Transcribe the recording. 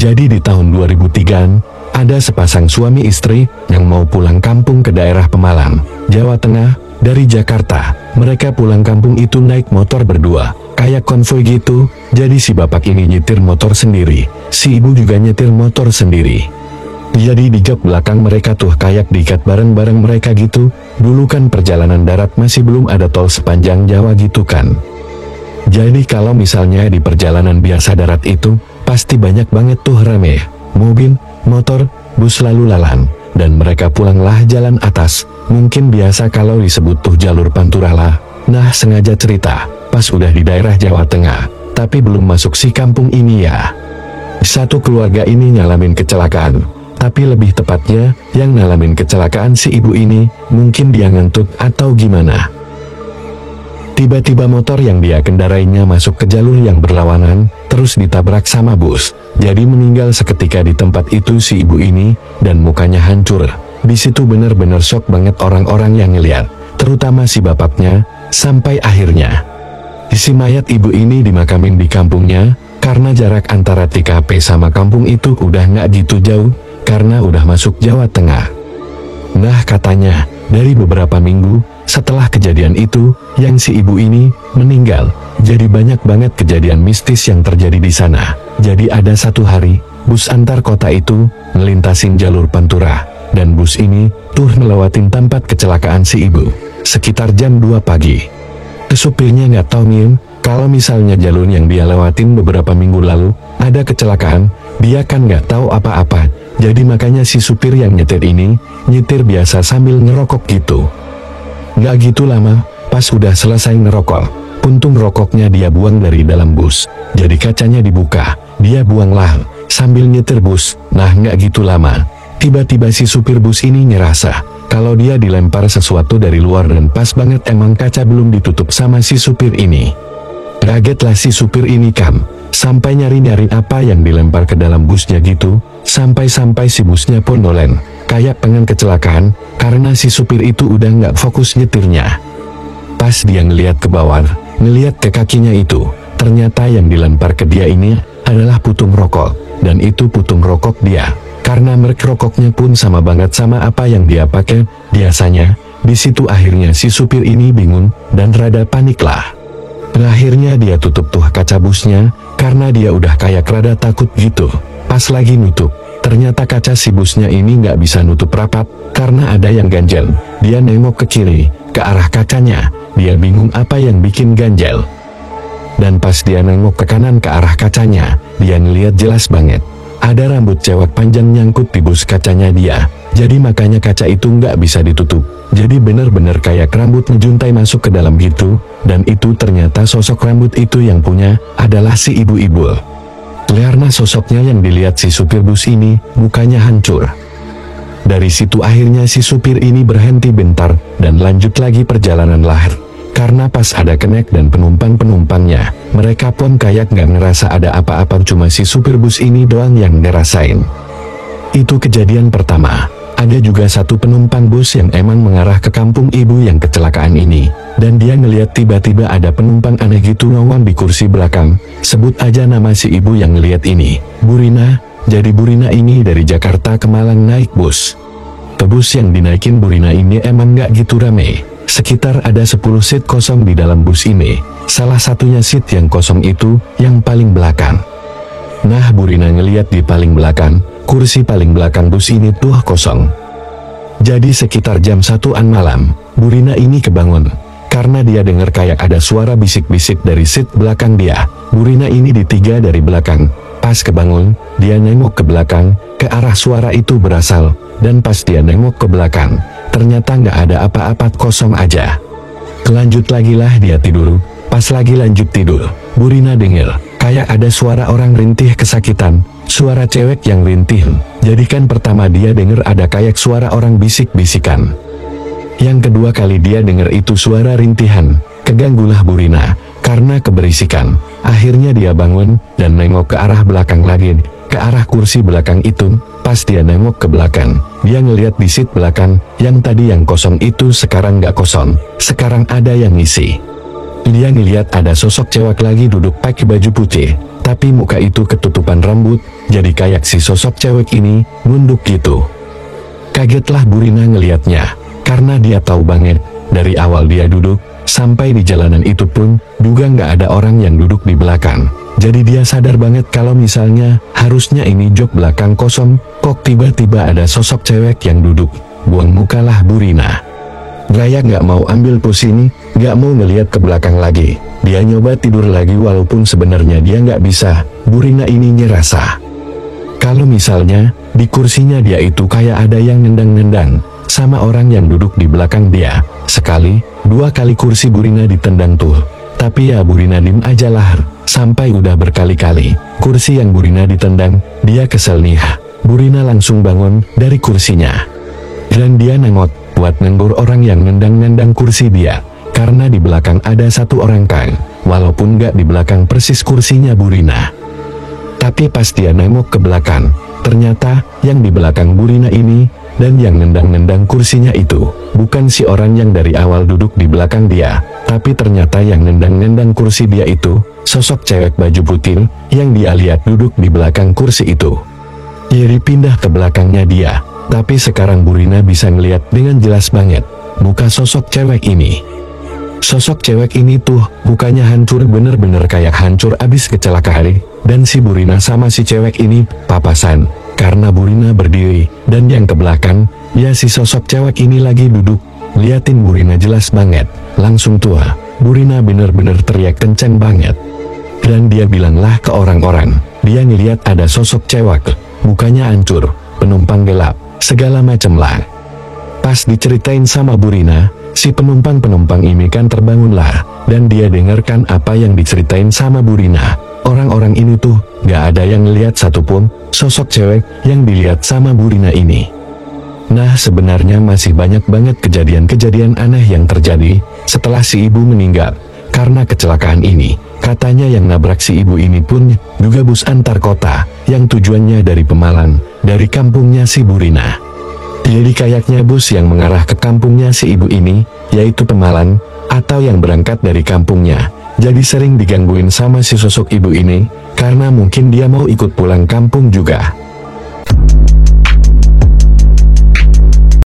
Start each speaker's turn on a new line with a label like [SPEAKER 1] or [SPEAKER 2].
[SPEAKER 1] Jadi di tahun 2003, ada sepasang suami istri yang mau pulang kampung ke daerah Pemalang, Jawa Tengah, dari Jakarta. Mereka pulang kampung itu naik motor berdua, kayak konvoi gitu. Jadi si bapak ini nyetir motor sendiri, si ibu juga nyetir motor sendiri. Jadi di jok belakang mereka tuh kayak diikat bareng-bareng mereka gitu. Dulu kan perjalanan darat masih belum ada tol sepanjang Jawa gitu kan. Jadi kalau misalnya di perjalanan biasa darat itu, pasti banyak banget tuh rame, mobil, motor, bus lalu lalang. Dan mereka pulanglah jalan atas, mungkin biasa kalau disebut tuh jalur Pantura lah. Nah sengaja cerita, pas udah di daerah Jawa Tengah, tapi belum masuk si kampung ini ya. Satu keluarga ini ngalamin kecelakaan. Tapi lebih tepatnya, yang ngalamin kecelakaan si ibu ini, mungkin dia ngantuk atau gimana. Tiba-tiba motor yang dia kendarainya masuk ke jalur yang berlawanan, terus ditabrak sama bus. Jadi meninggal seketika di tempat itu si ibu ini, dan mukanya hancur. Di situ bener-bener shock banget orang-orang yang ngeliat, terutama si bapaknya, sampai akhirnya si mayat ibu ini dimakamin di kampungnya, karena jarak antara TKP sama kampung itu udah nggak gitu jauh, karena udah masuk Jawa Tengah. Nah katanya, dari beberapa minggu setelah kejadian itu, yang si ibu ini meninggal, jadi banyak banget kejadian mistis yang terjadi di sana. Jadi ada satu hari, bus antar kota itu ngelintasin jalur Pantura, dan bus ini tuh ngelewatin tempat kecelakaan si ibu, sekitar jam 2 pagi. Supirnya nggak tahu nih, kalau misalnya jalur yang dia lewatin beberapa minggu lalu ada kecelakaan, dia kan nggak tahu apa-apa. Jadi makanya si supir yang nyetir ini, nyetir biasa sambil ngerokok gitu. Nggak gitu lama, pas udah selesai ngerokok, puntung rokoknya dia buang dari dalam bus. Jadi kacanya dibuka, dia buanglah, sambil nyetir bus. Nah nggak gitu lama, tiba-tiba si supir bus ini ngerasa, kalau dia dilempar sesuatu dari luar dan pas banget emang kaca belum ditutup sama si supir ini. Kagetlah si supir ini kan, sampai nyari-nyari apa yang dilempar ke dalam busnya gitu, sampai-sampai si busnya pun nolen, kayak pengen kecelakaan, karena si supir itu udah nggak fokus nyetirnya. Pas dia ngeliat ke bawah, ngeliat ke kakinya itu, ternyata yang dilempar ke dia ini adalah putung rokok, dan itu putung rokok dia, karena merek rokoknya pun sama banget sama apa yang dia pakai biasanya. Di situ akhirnya si supir ini bingung, dan rada panik lah. Akhirnya dia tutup tuh kaca busnya, karena dia udah kayak rada takut gitu. Pas lagi nutup, ternyata kaca si busnya ini nggak bisa nutup rapat, karena ada yang ganjel. Dia nengok ke kiri, ke arah kacanya, dia bingung apa yang bikin ganjel. Dan pas dia nengok ke kanan ke arah kacanya, dia ngeliat jelas banget, ada rambut cewek panjang nyangkut di bus kacanya dia. Jadi makanya kaca itu nggak bisa ditutup. Jadi bener-bener kayak rambut ngejuntai masuk ke dalam gitu, dan itu ternyata sosok rambut itu yang punya adalah si ibu-ibu. Karena sosoknya yang dilihat si supir bus ini, mukanya hancur. Dari situ akhirnya si supir ini berhenti bentar, dan lanjut lagi perjalanan lahir. Karena pas ada kenek dan penumpang-penumpangnya, mereka pun kayak nggak ngerasa ada apa-apa, cuma si supir bus ini doang yang ngerasain. Itu kejadian pertama. Ada juga satu penumpang bus yang emang mengarah ke kampung ibu yang kecelakaan ini, dan dia ngeliat tiba-tiba ada penumpang aneh gitu ngawang di kursi belakang. Sebut aja nama si ibu yang ngeliat ini, Bu Rina. Jadi Bu Rina ini dari Jakarta ke Malang naik bus. Bus yang dinaikin Bu Rina ini emang gak gitu rame, sekitar ada 10 seat kosong di dalam bus ini. Salah satunya seat yang kosong itu yang paling belakang. Nah Bu Rina ngeliat di paling belakang, kursi paling belakang bus ini tuh kosong. Jadi sekitar jam 1-an malam, Bu Rina ini kebangun, karena dia dengar kayak ada suara bisik-bisik dari seat belakang dia. Bu Rina ini ditiga dari belakang. Pas kebangun, dia nengok ke belakang, ke arah suara itu berasal, dan pas dia nengok ke belakang, ternyata nggak ada apa-apa, kosong aja. Lanjut lagi lah dia tidur. Pas lagi lanjut tidur, Bu Rina denger kayak ada suara orang rintih kesakitan, suara cewek yang rintih. Jadi kan pertama dia denger ada kayak suara orang bisik-bisikan. Yang kedua kali dia denger itu suara rintihan, keganggulah Bu Rina karena keberisikan. Akhirnya dia bangun dan nengok ke arah belakang lagi, ke arah kursi belakang itu. Pas dia nengok ke belakang, dia ngeliat di seat belakang, yang tadi yang kosong itu sekarang gak kosong, sekarang ada yang ngisi. Dia ngeliat ada sosok cewek lagi duduk pakai baju putih, tapi muka itu ketutupan rambut, jadi kayak si sosok cewek ini nunduk gitu. Kagetlah Bu Rina ngelihatnya, karena dia tahu banget, dari awal dia duduk, sampai di jalanan itu pun, juga nggak ada orang yang duduk di belakang. Jadi dia sadar banget kalau misalnya, harusnya ini jok belakang kosong, kok tiba-tiba ada sosok cewek yang duduk. Buang mukalah Bu Rina. Raya nggak mau ambil pusing, nggak mau ngelihat ke belakang lagi. Dia nyoba tidur lagi walaupun sebenarnya dia nggak bisa. Bu Rina ini ngerasa kalau misalnya, di kursinya dia itu kayak ada yang nendang-nendang, sama orang yang duduk di belakang dia. Sekali, 2 kali kursi Bu Rina ditendang tuh. Tapi ya Bu Rina dim aja lah, sampai udah berkali-kali. Kursi yang Bu Rina ditendang, dia kesel nih. Bu Rina langsung bangun dari kursinya. Dan dia nengok, buat nenggur orang yang nendang-nendang kursi dia. Karena di belakang ada 1 orang kan, walaupun gak di belakang persis kursinya Bu Rina. Tapi pas dia nengok ke belakang, ternyata yang di belakang Bu Rina ini, dan yang nendang-nendang kursinya itu, bukan si orang yang dari awal duduk di belakang dia, tapi ternyata yang nendang-nendang kursi dia itu, sosok cewek baju putih, yang dia lihat duduk di belakang kursi itu. Iri pindah ke belakangnya dia, tapi sekarang Bu Rina bisa ngeliat dengan jelas banget, muka sosok cewek ini. Sosok cewek ini tuh, mukanya hancur bener-bener kayak hancur abis kecelakaan, dan si Bu Rina sama si cewek ini, papasan, karena Bu Rina berdiri, dan yang ke belakang, ya si sosok cewek ini lagi duduk, liatin Bu Rina jelas banget, langsung tua, Bu Rina bener-bener teriak kenceng banget. Dan dia bilanglah ke orang-orang, dia ngeliat ada sosok cewek, mukanya hancur, penumpang gelap, segala macem lah. Pas diceritain sama Bu Rina, si penumpang-penumpang ini kan terbangunlah, dan dia dengarkan apa yang diceritain sama Bu Rina. Orang-orang ini tuh, gak ada yang ngeliat satupun, sosok cewek, yang dilihat sama Bu Rina ini. Nah sebenarnya masih banyak banget kejadian-kejadian aneh yang terjadi, setelah si ibu meninggal. Karena kecelakaan ini, katanya yang nabrak si ibu ini pun, juga bus antar kota, yang tujuannya dari Pemalang, dari kampungnya si Bu Rina. Jadi kayaknya bus yang mengarah ke kampungnya si ibu ini, yaitu Pemalang, atau yang berangkat dari kampungnya. Jadi sering digangguin sama si sosok ibu ini, karena mungkin dia mau ikut pulang kampung juga.